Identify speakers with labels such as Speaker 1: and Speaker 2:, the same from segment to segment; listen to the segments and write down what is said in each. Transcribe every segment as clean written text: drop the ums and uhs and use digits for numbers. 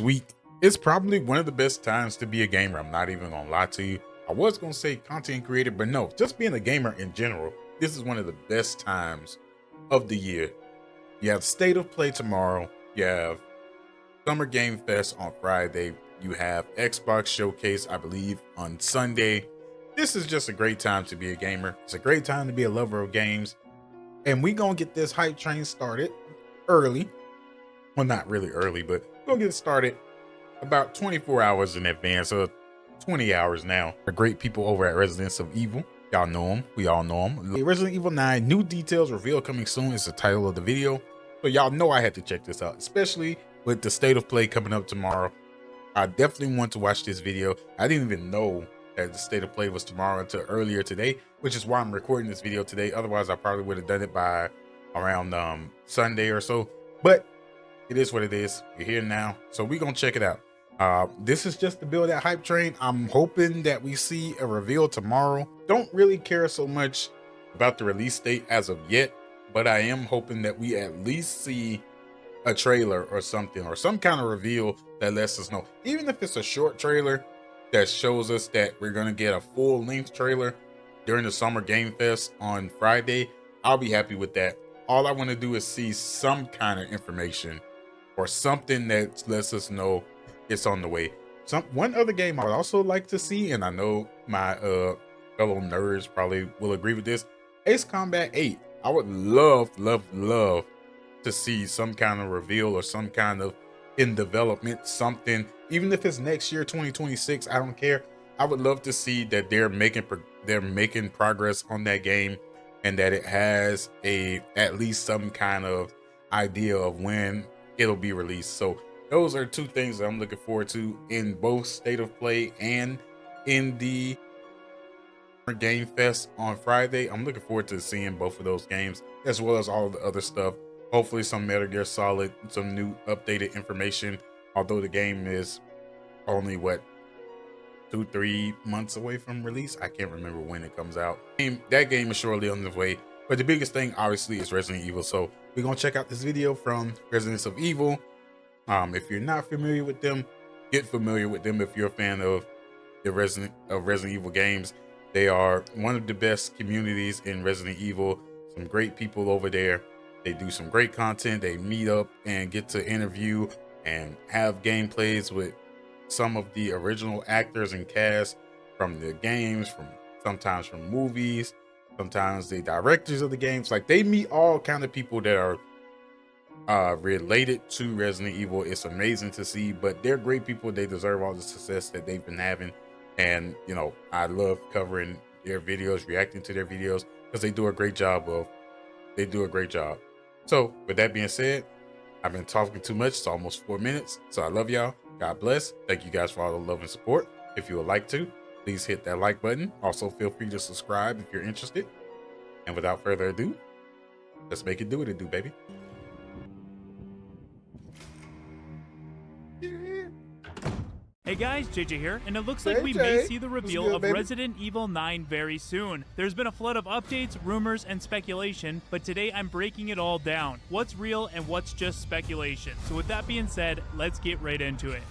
Speaker 1: This week is probably one of the best times to be a gamer. I'm not even gonna lie to you. I was gonna say content creator, but no, just being a gamer in general, this is one of the best times of the year. You have State of Play tomorrow, you have Summer Game Fest on Friday, you have Xbox Showcase, I believe, on Sunday. This is just a great time to be a gamer. It's a great time to be a lover of games. And we gonna get this hype train started early. Well, not really early, but we're gonna get it started about 24 hours in advance, so 20 hours now. The great people over at Residence of Evil. Y'all know them. We all know them. Resident Evil 9, new details revealed coming soon is the title of the video. So y'all know I had to check this out, especially with the State of Play coming up tomorrow. I definitely want to watch this video. I didn't even know that the State of Play was tomorrow until earlier today, which is why I'm recording this video today. Otherwise, I probably would have done it by around Sunday or so. But it is what it is. You're here now, so we're gonna check it out. This is just to build that hype train. I'm hoping that we see a reveal tomorrow. Don't really care so much about the release date as of yet, but I am hoping that we at least see a trailer or something, or some kind of reveal that lets us know, even if it's a short trailer that shows us that we're gonna get a full-length trailer during the Summer Game Fest on Friday. I'll be happy with that. All I want to do is see some kind of information or something that lets us know it's on the way. One other game I would also like to see, and I know my fellow nerds probably will agree with this, Ace Combat 8. I would love to see some kind of reveal or some kind of in development, something, even if it's next year, 2026, I don't care. I would love to see that they're making progress on that game, and that it has at least some kind of idea of when it'll be released. So those are two things that I'm looking forward to in both State of Play and in the Game Fest on Friday. I'm looking forward to seeing both of those games, as well as all the other stuff. Hopefully some Metal Gear Solid, some new updated information, although the game is only 2-3 months away from release. I can't remember when it comes out. That game is surely on the way, but the biggest thing obviously is Resident Evil. So we're gonna check out this video from Residence of Evil. If you're not familiar with them, get familiar with them. If you're a fan of the Resident Evil games, they are one of the best communities in Resident Evil. Some great people over there. They do some great content. They meet up and get to interview and have gameplays with some of the original actors and cast from the games, sometimes from movies, sometimes the directors of the games. Like, they meet all kind of people that are related to Resident Evil. It's amazing to see, but they're great people. They deserve all the success that they've been having, and you know, I love covering their videos, reacting to their videos, because they do a great job. So with that being said, I've been talking too much. It's almost 4 minutes, so I love y'all. God bless. Thank you guys for all the love and support. If you would like to, please hit that like button. Also, feel free to subscribe if you're interested. And without further ado, let's make it do what it do, baby.
Speaker 2: Hey guys, JJ here, and it looks like we may see the reveal of Resident Evil 9 very soon. There's been a flood of updates, rumors, and speculation, but today I'm breaking it all down. What's real and what's just speculation. So with that being said, let's get right into it.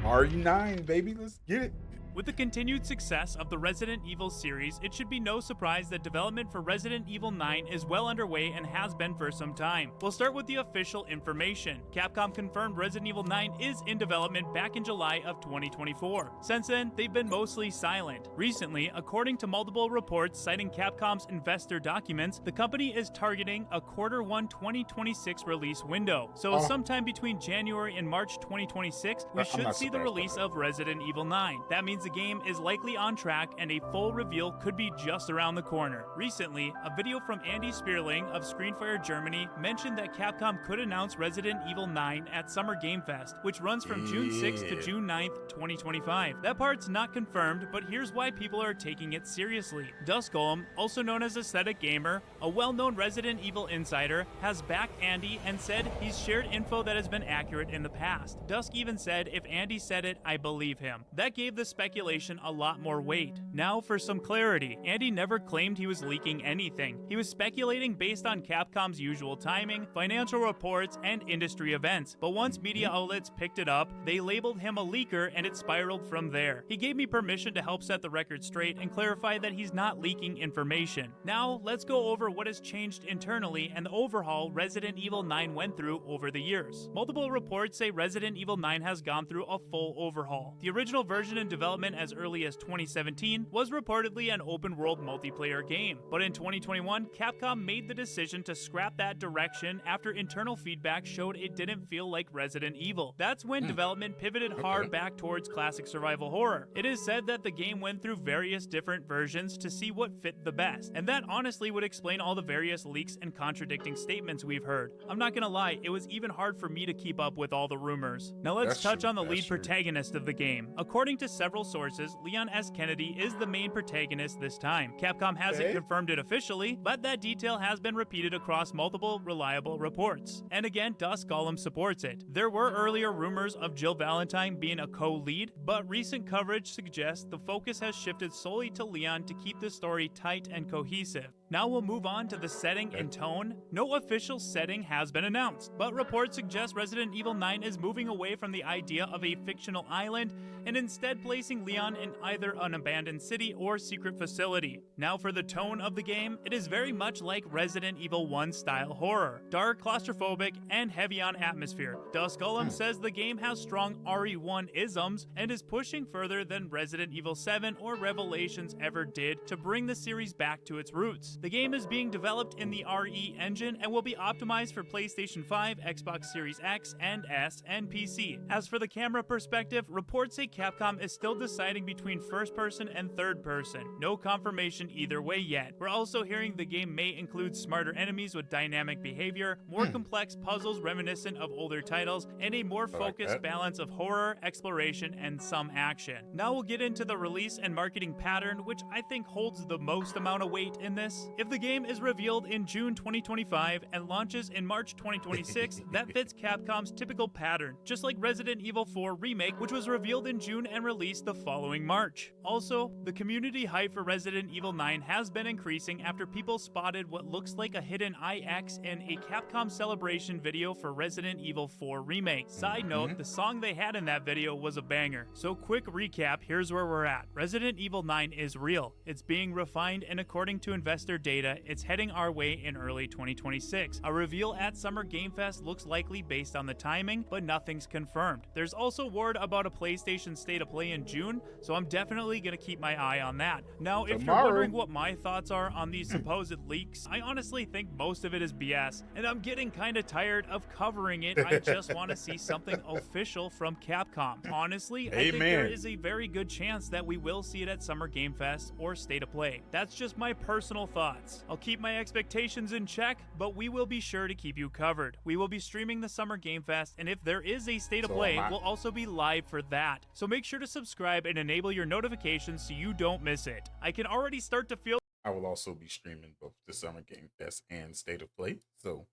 Speaker 1: RE9, baby, let's get it.
Speaker 2: With the continued success of the Resident Evil series, it should be no surprise that development for Resident Evil 9 is well underway and has been for some time. We'll start with the official information. Capcom confirmed Resident Evil 9 is in development back in July of 2024. Since then, they've been mostly silent. Recently, according to multiple reports citing Capcom's investor documents, the company is targeting a Q1 2026 release window. So sometime between January and March 2026, we should see the release of Resident Evil 9. That means the game is likely on track and a full reveal could be just around the corner. Recently, a video from Andy Spearling of Screenfire Germany mentioned that Capcom could announce Resident Evil 9 at Summer Game Fest, which runs from June 6th to June 9th, 2025. That part's not confirmed, but here's why people are taking it seriously. Dusk Golem, also known as Aesthetic Gamer, a well-known Resident Evil insider, has backed Andy and said he's shared info that has been accurate in the past. Dusk even said, if Andy said it, I believe him. That gave the speculation speculation a lot more weight. Now for some clarity, Andy never claimed he was leaking anything. He was speculating based on Capcom's usual timing, financial reports, and industry events. But once media outlets picked it up, they labeled him a leaker and it spiraled from there. He gave me permission to help set the record straight and clarify that he's not leaking information. Now, let's go over what has changed internally and the overhaul Resident Evil 9 went through over the years. Multiple reports say Resident Evil 9 has gone through a full overhaul. The original version in development as early as 2017 was reportedly an open-world multiplayer game, but in 2021, Capcom made the decision to scrap that direction after internal feedback showed it didn't feel like Resident Evil. That's when development pivoted hard back towards classic survival horror. It is said that the game went through various different versions to see what fit the best, and that honestly would explain all the various leaks and contradicting statements we've heard. I'm not gonna lie, it was even hard for me to keep up with all the rumors. Now let's touch on the lead protagonist of the game. According to several sources, Leon S. Kennedy is the main protagonist this time. Capcom hasn't confirmed it officially, but that detail has been repeated across multiple reliable reports. And again, Dusk Golem supports it. There were earlier rumors of Jill Valentine being a co-lead, but recent coverage suggests the focus has shifted solely to Leon to keep the story tight and cohesive. Now we'll move on to the setting and tone. No official setting has been announced, but reports suggest Resident Evil 9 is moving away from the idea of a fictional island and instead placing Leon in either an abandoned city or secret facility. Now for the tone of the game, it is very much like Resident Evil 1 style horror. Dark, claustrophobic, and heavy on atmosphere. Dusk Golem says the game has strong RE1 isms and is pushing further than Resident Evil 7 or Revelations ever did to bring the series back to its roots. The game is being developed in the RE engine and will be optimized for PlayStation 5, Xbox Series X and S, and PC. As for the camera perspective, reports say Capcom is still deciding between first person and third person. No confirmation either way yet. We're also hearing the game may include smarter enemies with dynamic behavior, more complex puzzles reminiscent of older titles, and a more focused balance of horror, exploration, and some action. Now we'll get into the release and marketing pattern, which I think holds the most amount of weight in this. If the game is revealed in June 2025 and launches in March 2026, that fits Capcom's typical pattern, just like Resident Evil 4 Remake, which was revealed in June and released the following March. Also, the community hype for Resident Evil 9 has been increasing after people spotted what looks like a hidden IX in a Capcom celebration video for Resident Evil 4 Remake. Side note, the song they had in that video was a banger. So quick recap, here's where we're at. Resident Evil 9 is real. It's being refined, and according to investor data, it's heading our way in early 2026. A reveal at Summer Game Fest looks likely based on the timing, but nothing's confirmed. There's also word about a PlayStation State of Play in June, so I'm definitely gonna keep my eye on that. Now, if you're wondering what my thoughts are on these supposed leaks, I honestly think most of it is BS, and I'm getting kinda tired of covering it. I just want to see something official from Capcom. Honestly, I think there is a very good chance that we will see it at Summer Game Fest or State of Play. That's just my personal thoughts. I'll keep my expectations in check, but we will be sure to keep you covered. We will be streaming the Summer Game Fest, and if there is a State of Play, we'll also be live for that. So make sure to subscribe and enable your notifications so you don't miss it. I can already start to feel
Speaker 1: I will also be streaming both the Summer Game Fest and State of Play, so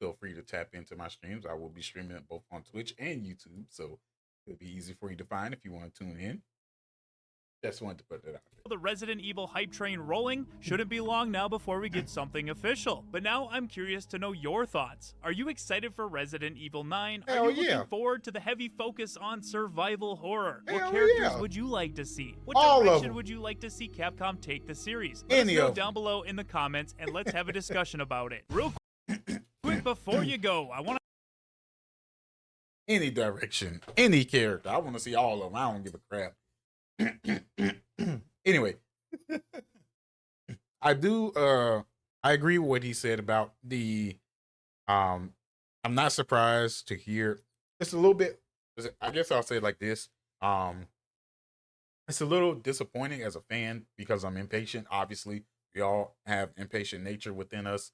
Speaker 1: feel free to tap into my streams. I will be streaming it both on Twitch and YouTube, so it'll be easy for you to find if you want to tune in. Just wanted to put that out there.
Speaker 2: the Resident Evil hype train rolling. Shouldn't be long now before we get something official. But now I'm curious to know your thoughts. Are you excited for Resident Evil 9? Are you looking forward to the heavy focus on survival horror? What characters would you like to see? What direction would you like to see Capcom take the series? Let us know down below in the comments, and let's have a discussion about it. Real quick before you go, I want to
Speaker 1: any direction, any character. I want to see all of them. I don't give a crap. Anyway, I agree with what he said about the I'm not surprised to hear it's a little bit, I guess I'll say it like this. It's a little disappointing as a fan because I'm impatient. Obviously, we all have impatient nature within us.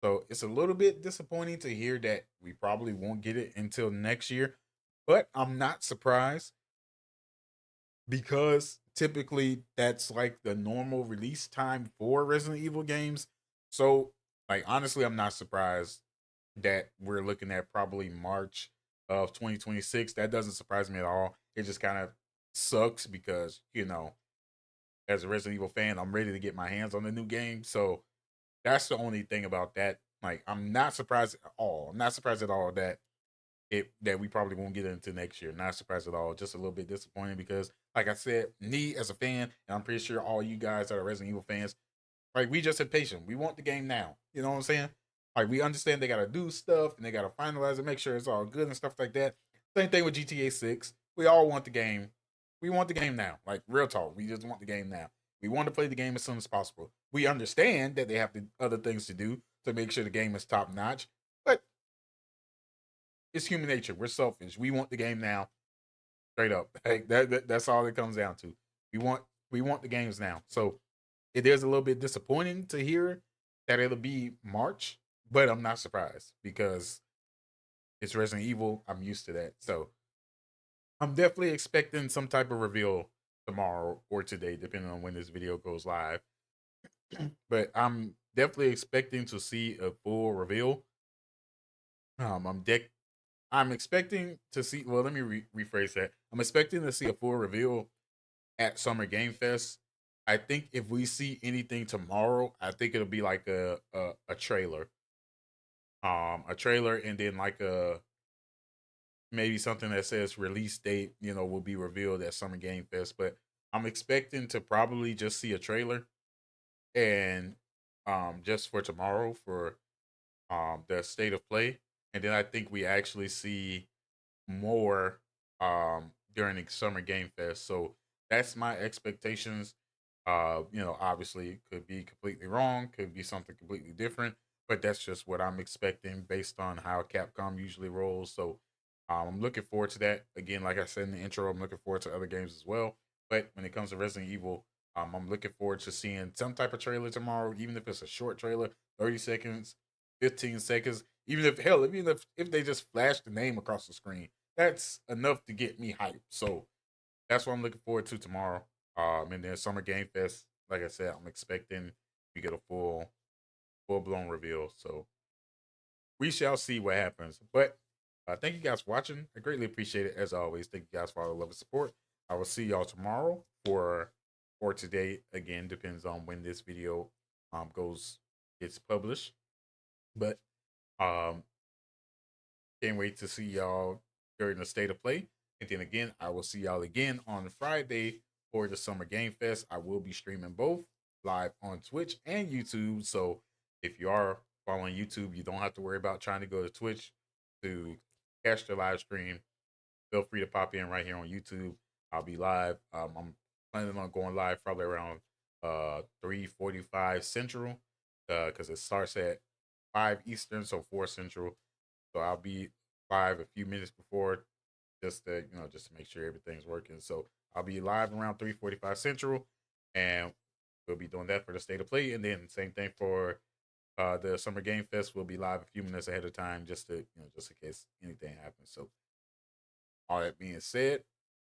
Speaker 1: So it's a little bit disappointing to hear that we probably won't get it until next year, but I'm not surprised because typically that's like the normal release time for Resident Evil games. So like, honestly, I'm not surprised that we're looking at probably March of 2026. That doesn't surprise me at all. It just kind of sucks because, you know, as a Resident Evil fan, I'm ready to get my hands on the new game. So that's the only thing about that. Like, I'm not surprised at all. I'm not surprised at all that that we probably won't get into next year. Not surprised at all. Just a little bit disappointed because, like I said, me as a fan, and I'm pretty sure all you guys that are Resident Evil fans, like we just impatient. We want the game now. You know what I'm saying? Like we understand they gotta do stuff and they gotta finalize it, make sure it's all good and stuff like that. Same thing with GTA 6. We all want the game. We want the game now. Like real talk. We just want the game now. We want to play the game as soon as possible. We understand that they have other things to do to make sure the game is top notch. But it's human nature. We're selfish. We want the game now. Straight up. Like that's all it comes down to. We want we want the games now. So it is a little bit disappointing to hear that it'll be March, but I'm not surprised because it's Resident Evil. I'm used to that. So I'm definitely expecting some type of reveal tomorrow or today, depending on when this video goes live. But I'm definitely expecting to see a full reveal. Um, I'm de- I'm expecting to see. Well, let me rephrase that. I'm expecting to see a full reveal at Summer Game Fest. I think if we see anything tomorrow, I think it'll be like a trailer. A trailer and then like a maybe something that says release date, you know, will be revealed at Summer Game Fest. But I'm expecting to probably just see a trailer and just for tomorrow for the state of play. And then I think we actually see more during the Summer Game Fest. So that's my expectations. You know, obviously could be completely wrong, could be something completely different, but that's just what I'm expecting based on how Capcom usually rolls. So I'm looking forward to that. Again, like I said in the intro, I'm looking forward to other games as well. But when it comes to Resident Evil, I'm looking forward to seeing some type of trailer tomorrow, even if it's a short trailer, 30 seconds, 15 seconds, even if hell, even if they just flash the name across the screen, that's enough to get me hyped. So that's what I'm looking forward to tomorrow. And then Summer Game Fest, like I said, I'm expecting we get a full blown reveal. So we shall see what happens. But thank you guys for watching. I greatly appreciate it as always. Thank you guys for all the love and support. I will see y'all tomorrow for today. Again, depends on when this video gets published. But um can't wait to see y'all during the state of play. And then again, I will see y'all again on Friday for the Summer Game Fest. I will be streaming both live on Twitch and YouTube. So if you are following YouTube, you don't have to worry about trying to go to Twitch to catch the live stream. Feel free to pop in right here on YouTube. I'll be live. I'm planning on going live probably around 3:45 Central because it starts at 5 Eastern, so 4 Central. So I'll be live a few minutes before just to, you know, just to make sure everything's working. So I'll be live around 3:45 Central and we'll be doing that for the state of play. And then same thing for the Summer Game Fest. We'll be live a few minutes ahead of time just to, you know, just in case anything happens. So all that being said,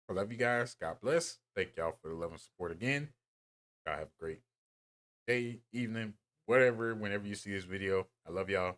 Speaker 1: I love you guys. God bless. Thank y'all for the love and support again. Y'all have a great day, evening, whatever, whenever you see this video. I love y'all.